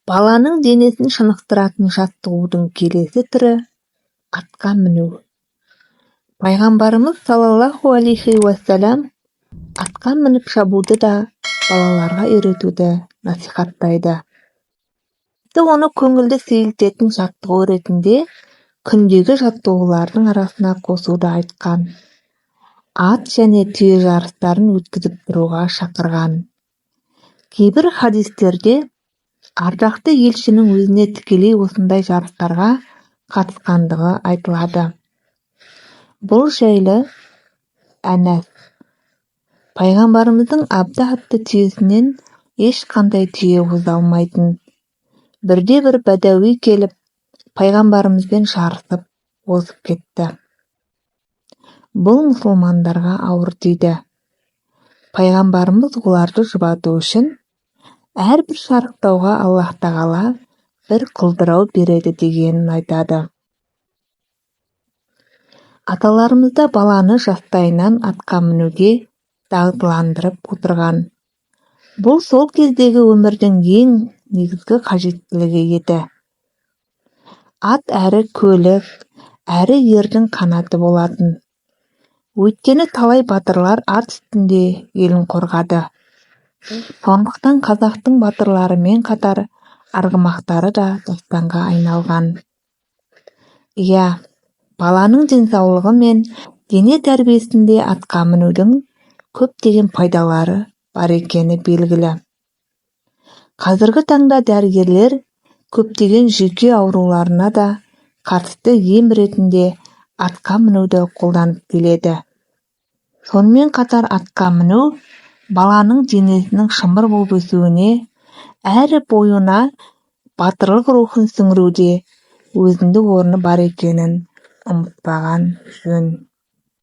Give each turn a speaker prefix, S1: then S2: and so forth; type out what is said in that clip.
S1: Баланың денесін шынықтыратын жаттығудың келесі түрі атқа міну. Пайғамбарымыз саллаллаху алейхи уассалам атқа мініп шабуды да балаларға үйретуді насихаттайды. Оны көңілді сейілтетін жаттығу ретінде күндегі жаттығулардың арасына қосуды айтқан. Ат және түйе жарыстарын өткізіп тұруға шақырған. Кейбір хадистерде ардақты елшінің өзіне тікелей осындай жарыстарға қатысқандығы айтылады. Бұл жайлы Әнәс пайғамбарымыздың Абда атты түйесінен ешқандай түйе оза алмайтын. Бірде-бір бәдәуи келіп, пайғамбарымызбен жарысып озып кетті. Бұл мұсылмандарға ауыр тиді. Пайғамбарымыз оларды жұбату үшін әрбір шарықтауға Аллах тағала бір құлдырау береді дегенін айтады. Аталарымызда баланы жастайынан атқа мінуге дағдыландырып отырған. Бұл сол кездегі өмірдің ең негізгі қажеттілігі еді. Ат әрі көлік, әрі ердің қанаты болатын. Өйткені талай батырлар ат үстінде елін қорғады. Сондықтан қазақтың батырларымен қатар арғымақтары да дастанға айналған. Баланың денсаулығы мен дене тәрбиесінде атқа мінудің көптеген пайдалары бар екені белгілі. Қазіргі таңда дәрігерлер көптеген жүйке ауруларына да қатысты ем ретінде атқа мінуді қолданып келеді. Сонымен қатар атқа міну баланың денесінің шымыр болып өсуіне әрі бойына батырлық рухын сіңіруде өзіндік орны бар екенін ұмытпаған жөн.